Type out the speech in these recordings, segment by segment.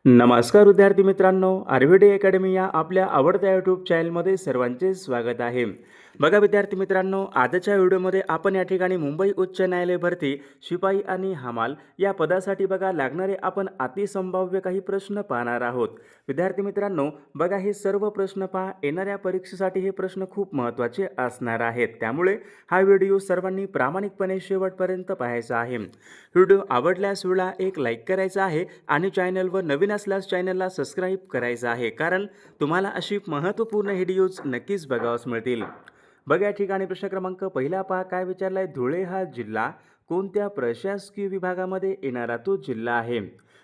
नमस्कार विद्यार्थी मित्रांनो, आर्विडे अकॅडमी या आपल्या आवडत्या यूट्यूब चॅनलमध्ये सर्वांचे स्वागत आहे. बघा विद्यार्थी मित्रांनो, आजच्या व्हिडिओमध्ये आपण या ठिकाणी मुंबई उच्च न्यायालय भरती शिपाई आणि हमाल या पदासाठी बघा लागणारे आपण अतिसंभाव्य काही प्रश्न पाहणार आहोत. विद्यार्थी मित्रांनो, बघा हे सर्व प्रश्न पहा, येणाऱ्या परीक्षेसाठी हे प्रश्न खूप महत्त्वाचे असणार आहेत. त्यामुळे हा व्हिडिओ सर्वांनी प्रामाणिकपणे शेवटपर्यंत पाहायचा आहे. व्हिडिओ आवडल्यास व्हिडिओला एक लाईक करायचा आहे आणि चॅनलवर नवीन असल्यास चॅनलला सबस्क्राईब करायचं आहे, कारण तुम्हाला अशी महत्त्वपूर्ण व्हिडिओज नक्कीच बघावयास मिळतील. बघा या ठिकाणी प्रश्न क्रमांक पहिला पहा, काय विचारलाय, धुळे हा जिल्हा कोणत्या प्रशासकीय विभागामध्ये येणारा तो जिल्हा आहे.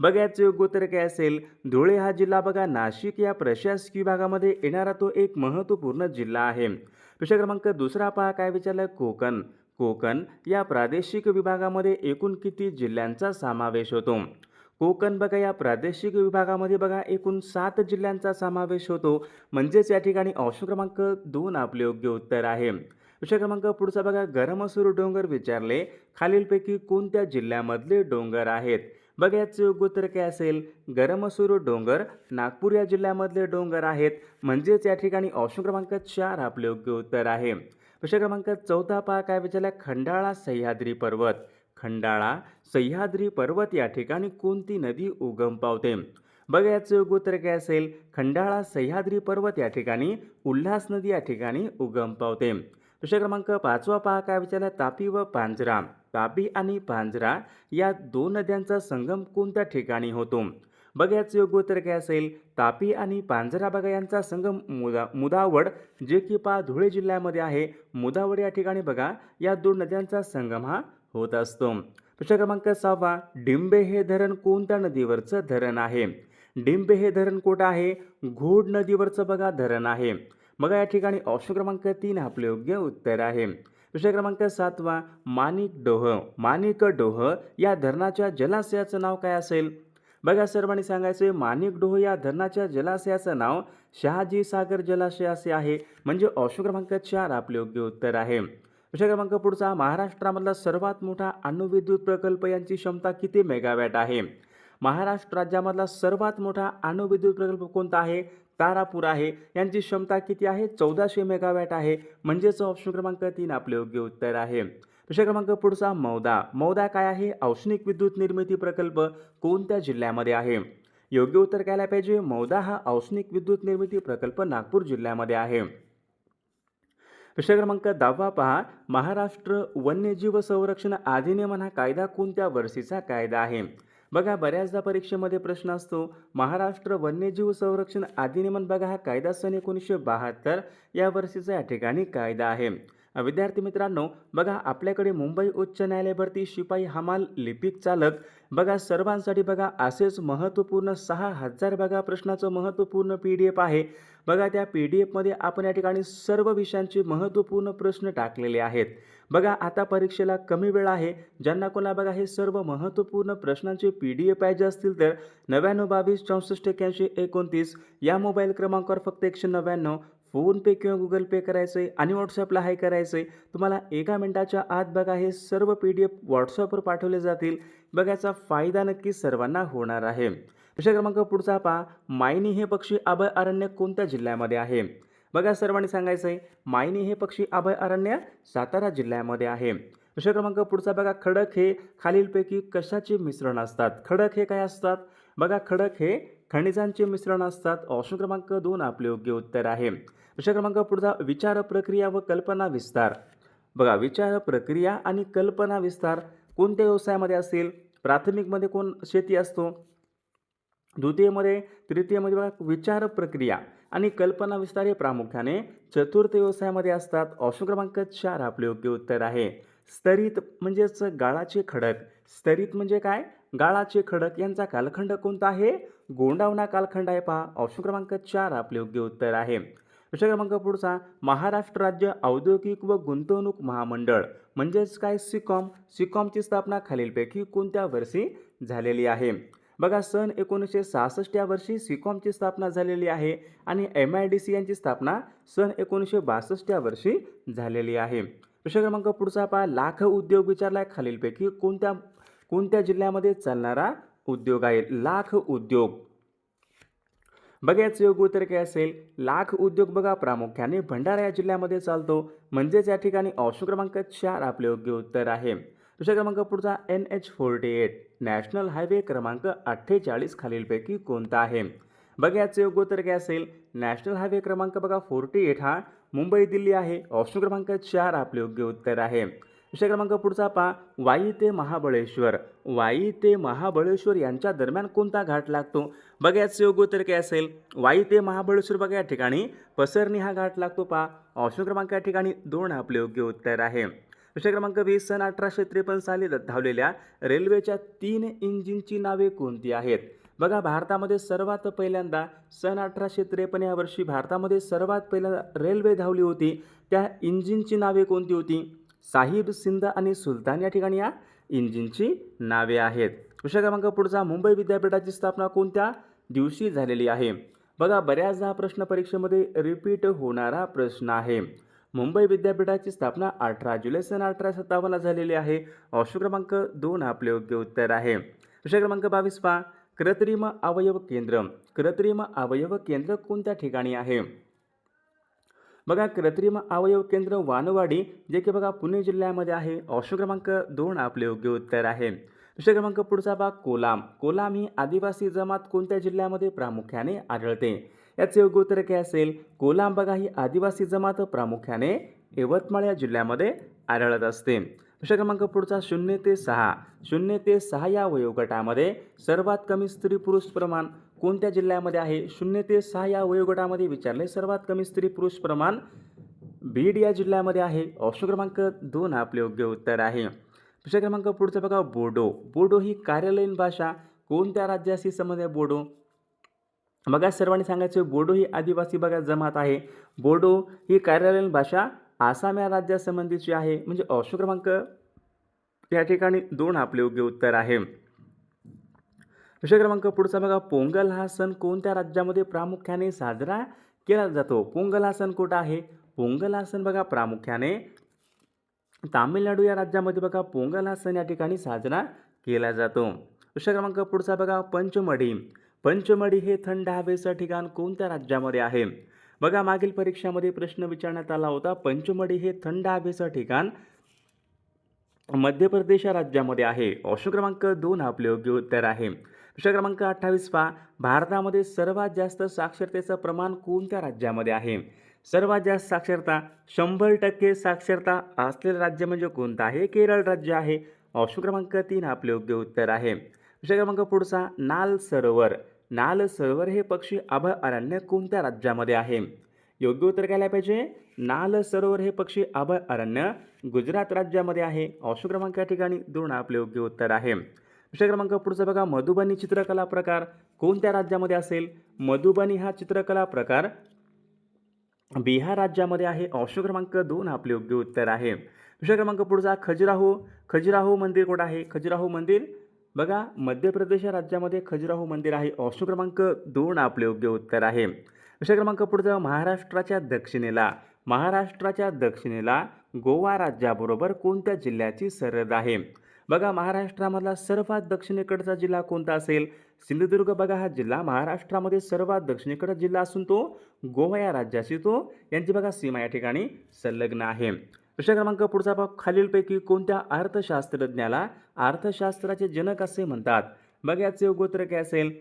बघा याचं योग्य उत्तर काय असेल, धुळे हा जिल्हा बघा नाशिक या प्रशासकीय विभागामध्ये येणारा तो एक महत्त्वपूर्ण जिल्हा आहे. प्रश्न क्रमांक दुसरा पहा, काय विचारलाय, कोकण या प्रादेशिक विभागामध्ये एकूण किती जिल्ह्यांचा समावेश होतो. कोकण बघा या प्रादेशिक विभागामध्ये बघा एकूण 7 जिल्ह्यांचा समावेश होतो. म्हणजेच या ठिकाणी ऑप्शन क्रमांक 2 आपले योग्य उत्तर आहे. विषय क्रमांक पुढचा बघा, गरमसूर डोंगर विचारले, खालीलपैकी कोणत्या जिल्ह्यामधले डोंगर आहेत. बघा याचं योग्य उत्तर काय असेल, गरमसूर डोंगर नागपूर या जिल्ह्यामधले डोंगर आहेत. म्हणजेच या ठिकाणी ऑप्शन क्रमांक 4 आपले योग्य उत्तर आहे. विषय क्रमांक चौथा पहा, काय विचारला, खंडाळा सह्याद्री पर्वत या ठिकाणी कोणती नदी उगम पावते. बघा याचं योग्य उत्तर काय असेल, खंडाळा सह्याद्री पर्वत या ठिकाणी उल्हास नदी या ठिकाणी उगम पावते. विषय क्रमांक 5वा पहा, काय विचारला, तापी आणि पांझरा या दोन नद्यांचा संगम कोणत्या ठिकाणी होतो. बघा याचं योग्य उत्तर काय असेल, तापी आणि पांझरा बघा यांचा संगम मुदावड जे की धुळे जिल्ह्यामध्ये आहे. मुदावड या ठिकाणी बघा या दोन नद्यांचा संगम हा होत असतो. प्रश्न क्रमांक 6वा, डिंबे हे धरण कोणत्या नदीवरचं धरण आहे. डिंबे हे धरण कुठं आहे, घोड नदीवरचं बघा धरण आहे. बघा या ठिकाणी ऑप्शन क्रमांक 3 आपले योग्य उत्तर आहे. प्रश्न क्रमांक 7वा, माणिकडोह या धरणाच्या जलाशयाचं नाव काय असेल. बघा सर्वांनी सांगायचं, माणिकडोह या धरणाच्या जलाशयाचं नाव शहाजी सागर जलाशय असे आहे. म्हणजे ऑप्शन क्रमांक 4 आपले योग्य उत्तर आहे. विषय क्रमांक पुढचा, महाराष्ट्रामधला सर्वात मोठा अणुविद्युत प्रकल्प यांची क्षमता किती मेगावॅट आहे. महाराष्ट्र राज्यामधला सर्वात मोठा अणुविद्युत प्रकल्प कोणता आहे, तारापूर आहे. यांची क्षमता किती आहे, 1400 मेगावॅट आहे. म्हणजेच ऑप्शन क्रमांक 3 आपले योग्य उत्तर आहे. विषय क्रमांक पुढचा, मौदा काय आहे, औष्णिक विद्युत निर्मिती प्रकल्प कोणत्या जिल्ह्यामध्ये आहे. योग्य उत्तर काय पाहिजे, मौदा हा औष्णिक विद्युत निर्मिती प्रकल्प नागपूर जिल्ह्यामध्ये आहे. विषय क्रमांक 10वा पहा, महाराष्ट्र वन्यजीव संरक्षण अधिनियम हा कायदा कोणत्या वर्षीचा कायदा आहे. बघा बऱ्याचदा परीक्षेमध्ये प्रश्न असतो, महाराष्ट्र वन्यजीव संरक्षण अधिनियम बघा हा कायदा सन 1972 या वर्षीचा या ठिकाणी कायदा आहे. विद्यार्थी मित्रांनो, बघा आपल्याकडे मुंबई उच्च न्यायालय भरती शिपाई हमाल लिपिक चालक बघा सर्वांसाठी बघा असेच महत्त्वपूर्ण 6000 बघा प्रश्नाचं महत्त्वपूर्ण PDF आहे. बघा त्या PDF मध्ये आपण या ठिकाणी सर्व विषयांचे महत्त्वपूर्ण प्रश्न टाकलेले आहेत. बघा आता परीक्षेला कमी वेळ आहे. ज्यांना कोणा बघा हे सर्व महत्त्वपूर्ण प्रश्नांचे PDF पाहिजे असतील तर 9922 64 81 29 या मोबाईल क्रमांकावर फक्त 199 फोनपे किंवा गुगल पे करायचं आहे आणि व्हॉट्सअपला हाय करायचं आहे. तुम्हाला 1 मिनिटाच्या आत बघा हे सर्व PDF व्हॉट्सअपवर पाठवले जातील. बघा याचा फायदा नक्कीच सर्वांना होणार आहे. विषय क्रमांक पुढचा पहा, मायनी हे पक्षी अभयारण्य कोणत्या जिल्ह्यामध्ये आहे. बघा सर्वांनी सांगायचं आहे, मायनी हे पक्षी अभयारण्य सातारा जिल्ह्यामध्ये आहे. विषय क्रमांक पुढचा बघा, खडक हे खालीलपैकी कशाचे मिश्रण असतात. खडक हे काय असतात. बघा खडक हे खनिजांचे मिश्रण असतात. ऑप्शन क्रमांक 2 आपले योग्य उत्तर आहे. विषय क्रमांक पुढचा, विचार प्रक्रिया व कल्पना विस्तार. बघा विचार प्रक्रिया आणि कल्पना विस्तार कोणत्या व्यवसायामध्ये असेल. प्राथमिकमध्ये कोण शेती असतो, द्वितीयमध्ये तृतीयमध्ये बघा विचार प्रक्रिया आणि कल्पना विस्तार हे प्रामुख्याने चतुर्थ व्यवसायामध्ये असतात. ऑप्शन क्रमांक 4 आपले योग्य उत्तर आहे. स्तरित म्हणजेच गाळाचे खडक. स्तरित म्हणजे काय, गाळाचे खडक यांचा कालखंड कोणता आहे, गोंडावना कालखंड आहे. पहा ऑप्शन क्रमांक 4 आपले योग्य उत्तर आहे. विषय क्रमांक पुढचा, महाराष्ट्र राज्य औद्योगिक व गुंतवणूक महामंडळ म्हणजेच काय, सिकॉमची स्थापना खालीलपैकी कोणत्या वर्षी झालेली आहे. बघा सन 1966 या वर्षी सिकॉमची स्थापना झालेली आहे आणि MIDC यांची स्थापना सन 1962 या वर्षी झालेली आहे. विषय क्रमांक पुढचा पहा, लाख उद्योग विचारलाय, खालीलपैकी कोणत्या जिल्ह्यामध्ये चालणारा उद्योग आहे. लाख उद्योग बघा याचं योग्य उत्तर काय असेल, लाख उद्योग बघा प्रामुख्याने भंडारा या जिल्ह्यामध्ये चालतो, म्हणजेच या ठिकाणी ऑप्शन क्रमांक 4 आपले योग्य उत्तर आहे. दुसरा क्रमांक पुढचा NH48 नॅशनल हायवे क्रमांक 48 खालीलपैकी कोणता आहे? बघा याचं योग्य उत्तर काय असेल, नॅशनल हायवे क्रमांक बघा 48 हा मुंबई दिल्ली आहे. ऑप्शन क्रमांक 4 आपले योग्य उत्तर आहे. विषय क्रमांक पुढचा पहा, वाई ते महाबळेश्वर, वाई ते महाबळेश्वर यांच्या दरम्यान कोणता घाट लागतो? बघा याचं योग्य उत्तर काय असेल, वाई ते महाबळेश्वर बघा या ठिकाणी पसरणी हा घाट लागतो. पहा ऑप्शन क्रमांक या ठिकाणी 2 आपले योग्य उत्तर आहे. विषय क्रमांक 20 सन 1853 साली धावलेल्या रेल्वेच्या 3 इंजिनची नावे कोणती आहेत? बघा भारतामध्ये सर्वात पहिल्यांदा सन 1853 या वर्षी भारतामध्ये सर्वात पहिल्यांदा रेल्वे धावली होती. त्या इंजिनची नावे कोणती होती? साहिब, सिंध आणि सुलतान या ठिकाणी या इंजिनची नावे आहेत. विषय क्रमांक पुढचा, मुंबई विद्यापीठाची स्थापना कोणत्या दिवशी झालेली आहे? बघा बऱ्याचदा हा प्रश्न परीक्षेमध्ये रिपीट होणारा प्रश्न आहे. मुंबई विद्यापीठाची स्थापना 18 जुलै सन 1857 झालेली आहे. ऑप्शन क्रमांक 2 आपले योग्य उत्तर आहे. विषय क्रमांक 22 पहा, कृत्रिम अवयव केंद्र, कृत्रिम अवयव केंद्र कोणत्या ठिकाणी आहे? बघा कृत्रिम अवयव केंद्र वानवाडी, जे की बघा पुणे जिल्ह्यामध्ये आहे. ऑप्शन क्रमांक 2 आपले योग्य उत्तर आहे. विषय क्रमांक पुढचा भाग, कोलाम, कोलाम ही आदिवासी जमात कोणत्या जिल्ह्यामध्ये प्रामुख्याने आढळते? याचे योग्य उत्तर काय असेल, कोलाम बघा ही आदिवासी जमात प्रामुख्याने यवतमाळ या जिल्ह्यामध्ये आढळत असते. विषय क्रमांक पुढचा, 0 ते 6, 0 ते 6 या वयोगटामध्ये सर्वात कमी स्त्री पुरुष प्रमाण कोणत्या जिल्ह्यामध्ये आहे? 0 ते 6 या वयोगटामध्ये विचारले सर्वात कमी स्त्री पुरुष प्रमाण बीड या जिल्ह्यामध्ये आहे. ऑप्शन क्रमांक 2 आपले योग्य उत्तर आहे. विषय क्रमांक पुढचा बघा, बोडो, बोडो ही कार्यालयीन भाषा कोणत्या राज्याशी संबंधित आहे? बोडो बघा सर्वांनी सांगायचं, बोडो ही आदिवासी बघा जमात आहे. बोडो ही कार्यालयीन भाषा आसाम या राज्यासंबंधीची आहे. म्हणजे ऑप्शन क्रमांक या ठिकाणी 2 आपले योग्य उत्तर आहे. विषय क्रमांक पुढचा बघा, पोंगल हा सण कोणत्या राज्यामध्ये प्रामुख्याने साजरा केला जातो? पोंगल हा सण कुठं आहे? पोंगल हा सण बघा प्रामुख्याने तामिळनाडू या राज्यामध्ये बघा पोंगल हा सण या ठिकाणी साजरा केला जातो. विषय क्रमांक पुढचा बघा, पंचमढी, पंचमढी हे थंड हवेचं ठिकाण कोणत्या राज्यामध्ये आहे? बघा मागील परीक्षामध्ये प्रश्न विचारण्यात आला होता. पंचमढी हे थंड हवेचं ठिकाण मध्य प्रदेश या राज्यामध्ये आहे. ऑप्शन क्रमांक 2 आपले योग्य उत्तर आहे. विषय क्रमांक 28 पहा, भारतामध्ये सर्वात जास्त साक्षरतेचं प्रमाण कोणत्या राज्यामध्ये आहे? सर्वात जास्त साक्षरता 100% साक्षरता असलेलं राज्य म्हणजे कोणतं आहे? केरळ राज्य आहे. ऑप्शन क्रमांक 3 आपले योग्य उत्तर आहे. विषय क्रमांक पुढचा, नाल सरोवर, नाल सरोवर हे पक्षी अभयारण्य कोणत्या राज्यामध्ये आहे? योग्य उत्तर काय पाहिजे? नाल सरोवर हे पक्षी अभयारण्य गुजरात राज्यामध्ये आहे. ऑप्शन क्रमांक या ठिकाणी 2 आपले योग्य उत्तर आहे. विषय क्रमांक पुढचा बघा, मधुबनी चित्रकला प्रकार कोणत्या राज्यामध्ये असेल? मधुबनी हा चित्रकला प्रकार बिहार राज्यामध्ये आहे. ऑप्शन क्रमांक 2 आपले योग्य उत्तर आहे. विषय क्रमांक पुढचा, खजुराहो, खजुराहो मंदिर कुठं आहे? खजुराहो मंदिर बघा मध्य प्रदेश या राज्यामध्ये खजुराहो मंदिर आहे. ऑप्शन क्रमांक 2 आपले योग्य उत्तर आहे. विषय क्रमांक पुढचा, महाराष्ट्राच्या दक्षिणेला, महाराष्ट्राच्या दक्षिणेला गोवा राज्याबरोबर कोणत्या जिल्ह्याची सरहद आहे? बघा महाराष्ट्रामधला सर्वात दक्षिणेकडचा जिल्हा कोणता असेल? सिंधुदुर्ग बघा हा जिल्हा महाराष्ट्रामध्ये सर्वात दक्षिणेकडचा जिल्हा असून तो गोवा या राज्याशी तो यांची बघा सीमा या ठिकाणी संलग्न आहे. विषय क्रमांक पुढचा भाग, खालीलपैकी कोणत्या अर्थशास्त्रज्ञाला अर्थशास्त्राचे जनक असे म्हणतात? बघा याचे योग्य उत्तर काय असेल?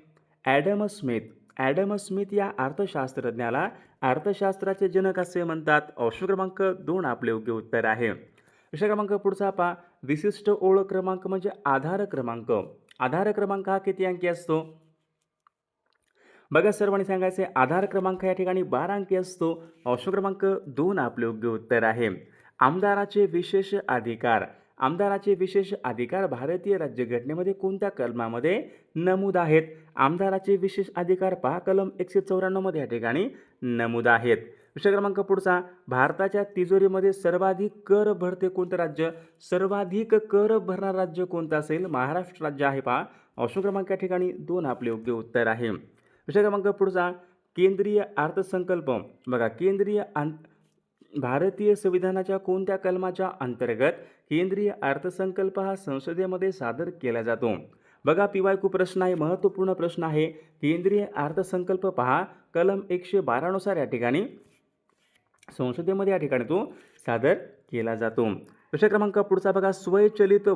ॲडम स्मिथ, ॲडम स्मिथ या अर्थशास्त्रज्ञाला अर्थशास्त्राचे जनक असे म्हणतात. ऑप्शन क्रमांक 2 आपले योग्य उत्तर आहे. विषय क्रमांक पुढचा पहा, विशिष्ट ओळख क्रमांक म्हणजे आधार क्रमांक, आधार क्रमांक हा किती अंकी असतो? बघा सर्वांनी सांगायचे, आधार क्रमांक या ठिकाणी 12 अंकी असतो. ऑप्शन क्रमांक 2 आपले योग्य उत्तर आहे. आमदाराचे विशेष अधिकार, आमदाराचे विशेष अधिकार भारतीय राज्यघटनेमध्ये कोणत्या कलमामध्ये नमूद आहेत? आमदाराचे विशेष अधिकार पहा कलम 194 मध्ये या ठिकाणी नमूद आहेत. विषय क्रमांक पुढचा, भारताच्या तिजोरीमध्ये सर्वाधिक कर भरते कोणतं राज्य? सर्वाधिक कर भरणारं राज्य कोणतं असेल? महाराष्ट्र राज्य आहे. पहा ऑप्शन क्रमांक या ठिकाणी 2 आपले योग्य उत्तर आहे. विषय क्रमांक पुढचा, केंद्रीय अर्थसंकल्प बघा केंद्रीय भारतीय संविधानाच्या कोणत्या कलमाच्या अंतर्गत केंद्रीय अर्थसंकल्प हा संसदेमध्ये सादर केला जातो? बघा PYQ प्रश्न आहे, महत्त्वपूर्ण प्रश्न आहे. केंद्रीय अर्थसंकल्प पहा, कलम 112 नुसार या ठिकाणी संसदेमध्ये या ठिकाणी तो सादर केला जातो. प्रश्न क्रमांक पुढचा बघा, स्वयंचलित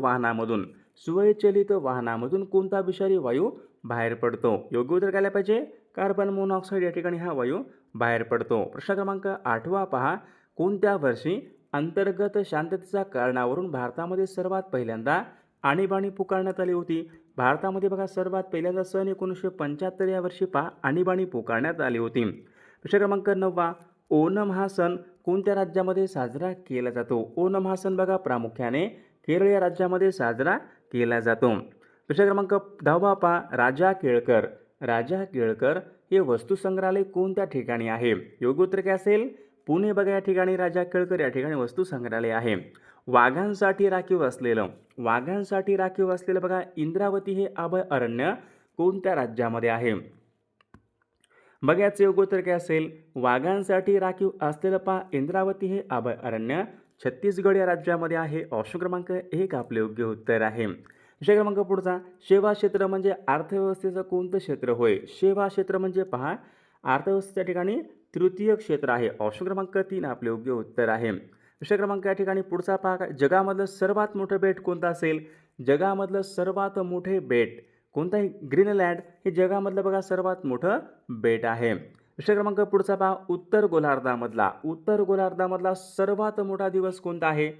वाहनामधून कोणता विषारी वायू बाहेर पडतो? योग्य उत्तर काय पाहिजे? कार्बन मोनॉक्साईड या ठिकाणी हा वायू बाहेर पडतो. प्रश्न क्रमांक 8 पहा, कोणत्या वर्षी अंतर्गत शांततेच्या कारणावरून भारतामध्ये सर्वात पहिल्यांदा आणीबाणी पुकारण्यात आली होती? भारतामध्ये बघा सर्वात पहिल्यांदा सन 1975 या वर्षी आणीबाणी पुकारण्यात आली होती. प्रश्न क्रमांक 9, ओणम हा सण कोणत्या राज्यामध्ये साजरा केला जातो? ओणम हा सण बघा प्रामुख्याने केरळ या राज्यामध्ये साजरा केला जातो. प्रश्न क्रमांक 10 पहा, राजा केळकर हे वस्तुसंग्रहालय कोणत्या ठिकाणी आहे? योग्य उत्तर काय असेल? पुणे बघा या ठिकाणी राजा केळकर या ठिकाणी वस्तुसंग्रहालय आहे. वाघांसाठी राखीव असलेलं बघा इंद्रावती हे अभयारण्य कोणत्या राज्यामध्ये आहे? बघा याचं योग्य उत्तर काय असेल? वाघांसाठी राखीव असलेलं इंद्रावती हे अभयारण्य छत्तीसगड या राज्यामध्ये आहे. ऑप्शन क्रमांक 1 आपले योग्य उत्तर आहे. विषय क्रमांक पुढचा, सेवा क्षेत्र म्हणजे अर्थव्यवस्थेचं कोणतं क्षेत्र होय? सेवा क्षेत्र म्हणजे पहा अर्थव्यवस्थेच्या ठिकाणी तृतीय क्षेत्र आहे. ऑप्शन क्रमांक 3 आपले योग्य उत्तर आहे. विषय क्रमांक या ठिकाणी पुढचा पहा, जगामधलं सर्वात मोठं बेट कोणतं असेल? जगामधलं सर्वात मोठे बेट कोणतं आहे? ग्रीनलँड हे जगामधलं बघा सर्वात मोठं बेट आहे. विषय क्रमांक पुढचा पहा, उत्तर गोलार्धामधला सर्वात मोठा दिवस कोणता आहे?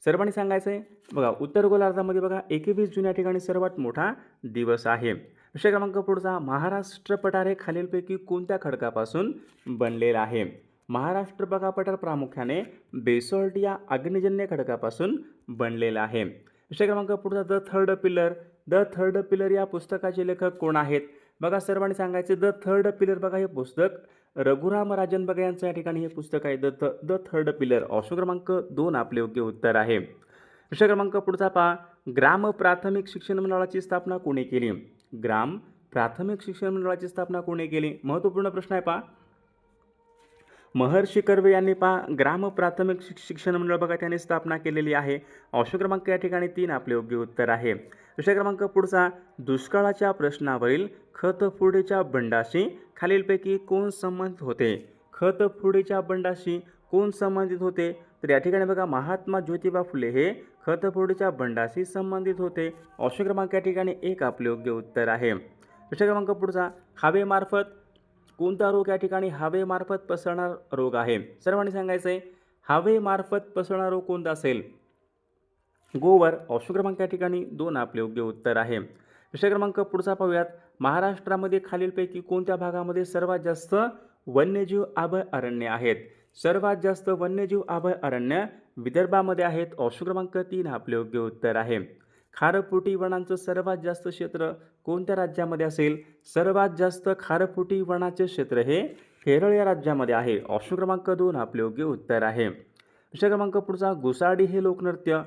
सर्वांनी सांगायचं आहे. बघा उत्तर गोलार्धामध्ये बघा 21 जून या ठिकाणी सर्वात मोठा दिवस आहे. विषय क्रमांक पुढचा, महाराष्ट्र पठार हे खालीलपैकी कोणत्या खडकापासून बनलेलं आहे? महाराष्ट्र बघा पठार प्रामुख्याने बेसॉल्ट या अग्निजन्य खडकापासून बनलेलं आहे. विषय क्रमांक पुढचा, द थर्ड पिलर या पुस्तकाचे लेखक कोण आहेत? बघा सर्वांनी सांगायचे द थर्ड पिलर बघा हे पुस्तक रघुराम राजन बघा यांचं या ठिकाणी हे पुस्तक आहे द थर्ड पिलर. ऑप्शन क्रमांक 2 आपले योग्य उत्तर आहे. विषय क्रमांक पुढचा पहा, ग्राम प्राथमिक शिक्षण मंडळाची स्थापना कोणी केली? ग्राम प्राथमिक शिक्षण मंडळाची स्थापना कोणी केली? महत्त्वपूर्ण प्रश्न आहे पहा. महर्षी कर्वे यांनी ग्राम प्राथमिक शिक्षण मंडळ बघा त्यांनी स्थापना केलेली आहे. ऑप्शन क्रमांक या ठिकाणी 3 आपले योग्य उत्तर आहे. विषय क्रमांक पुढचा, दुष्काळाच्या प्रश्नावरील खतफोडीच्या बंडाशी खालीलपैकी कोण संबंधित होते? खतफोडीच्या बंडाशी कोण संबंधित होते? तर या ठिकाणी बघा महात्मा ज्योतिबा फुले हे खतफोडीच्या बंडाशी संबंधित होते. ऑप्शन क्रमांक या ठिकाणी 1 आपले योग्य उत्तर आहे. विषय क्रमांक पुढचा, हवेमार्फत कोणता रोग या ठिकाणी हवेमार्फत पसरणार रोग आहे? सर्वांनी सांगायचं आहे हवेमार्फत पसरणार रोग कोणता असेल? गोवर. ऑप्शन क्रमांक या ठिकाणी 2 आपले योग्य उत्तर आहे. विषय क्रमांक पुढचा पाहूयात, महाराष्ट्रामध्ये खालीलपैकी कोणत्या भागामध्ये सर्वात जास्त वन्यजीव अभयारण्य आहेत? सर्वात जास्त वन्यजीव अभयारण्य विदर्भामध्ये आहेत. ऑप्शन क्रमांक 3 आपले योग्य उत्तर आहे. खारफुटी वनांचं सर्वात जास्त क्षेत्र कोणत्या राज्यामध्ये असेल? सर्वात जास्त खारफुटी वनाचे क्षेत्र हे केरळ या राज्यामध्ये आहे. ऑप्शन क्रमांक 2 आपले योग्य उत्तर आहे. विषय क्रमांक पुढचा, गुसाडी हे लोकनृत्य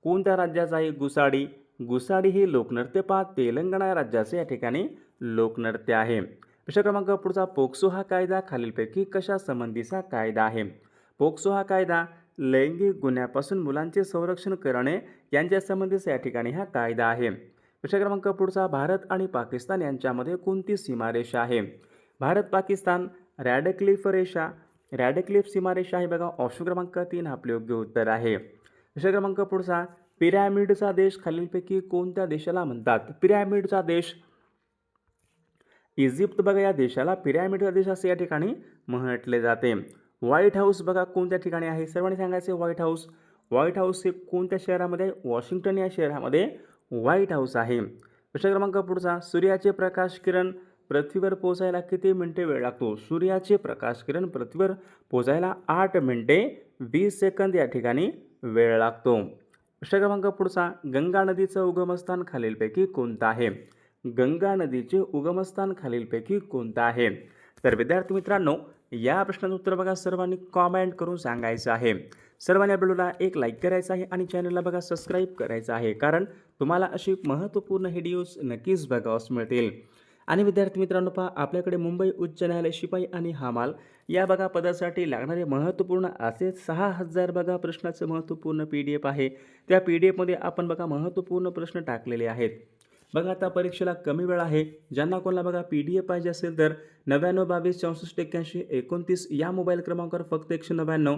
कोणत्या राज्याचं आहे? गुसाडी हे लोकनृत्य तेलंगणा या राज्याचे या ठिकाणी लोकनृत्य आहे. विषय क्रमांक पुढचा, पोक्सो हा कायदा खालीलपैकी कशा संबंधीचा कायदा आहे? पोक्सो हा कायदा लैंगिक गुन्ह्यापासून मुलांचे संरक्षण करणे यांच्या संबंधीचा या ठिकाणी हा कायदा आहे. विषय क्रमांक पुढचा, भारत आणि पाकिस्तान यांच्यामध्ये कोणती सीमारेषा आहे? भारत पाकिस्तान रॅडक्लिफ सीमारेषा आहे बघा. ऑप्शन क्रमांक 3 आपले योग्य उत्तर आहे. विषय क्रमांक पुढचा, पिरॅमिडचा देश खालीलपैकी कोणत्या देशाला म्हणतात? पिरॅमिडचा देश इजिप्त बघा या देशाला पिरॅमिडचा देश असे या ठिकाणी म्हटले जाते. व्हाईट हाऊस बघा कोणत्या ठिकाणी आहे? सर्वांनी सांगायचे व्हाईट हाऊस हे कोणत्या शहरामध्ये आहे? वॉशिंग्टन या शहरामध्ये व्हाईट हाऊस आहे. विषय क्रमांक पुढचा, सूर्याचे प्रकाश किरण पृथ्वीवर पोहोचायला किती मिनिटे वेळ लागतो? सूर्याचे प्रकाश किरण पृथ्वीवर पोहोचायला 8 मिनिटे 20 सेकंद या ठिकाणी वेळ लागतो. विषय क्रमांक पुढचा, गंगा नदीचं उगमस्थान खालीलपैकी कोणतं आहे? गंगा नदीचे उगमस्थान खालीलपैकी कोणतं आहे? तर विद्यार्थी मित्रांनो, या प्रश्नाचं उत्तर बघा सर्वांनी कॉमेंट करून सांगायचं आहे. सर्वांनी व्हिडिओला एक लाईक करायचं आहे आणि चॅनलला बघा सबस्क्राईब करायचं आहे, कारण तुम्हाला अशी महत्त्वपूर्ण व्हिडिओज नक्कीच बघावयास मिळतील. आणि विद्यार्थी मित्रांनो पहा, आपल्याकडे मुंबई उच्च न्यायालय शिपाई आणि हमाल या बघा पदासाठी लागणारे महत्त्वपूर्ण असे 6,000 बघा प्रश्नाचं महत्त्वपूर्ण PDF आहे. त्या PDF मध्ये आपण बघा महत्त्वपूर्ण प्रश्न टाकलेले आहेत. बघा आता परीक्षेला कमी वेळ आहे. ज्यांना कोणाला बघा PDF पाहिजे असेल तर 99 22 64 81 29 या मोबाईल क्रमांकावर फक्त 199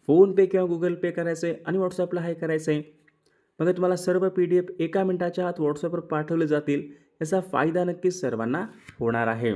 फोनपे किंवा गुगल पे करायचं आहे आणि व्हॉट्सअपला हाय करायचं आहे. बघा तुम्हाला सर्व PDF एका मिनिटाच्या आत व्हॉट्सअपवर पाठवले जातील. याचा फायदा नक्कीच सर्वांना होणार आहे.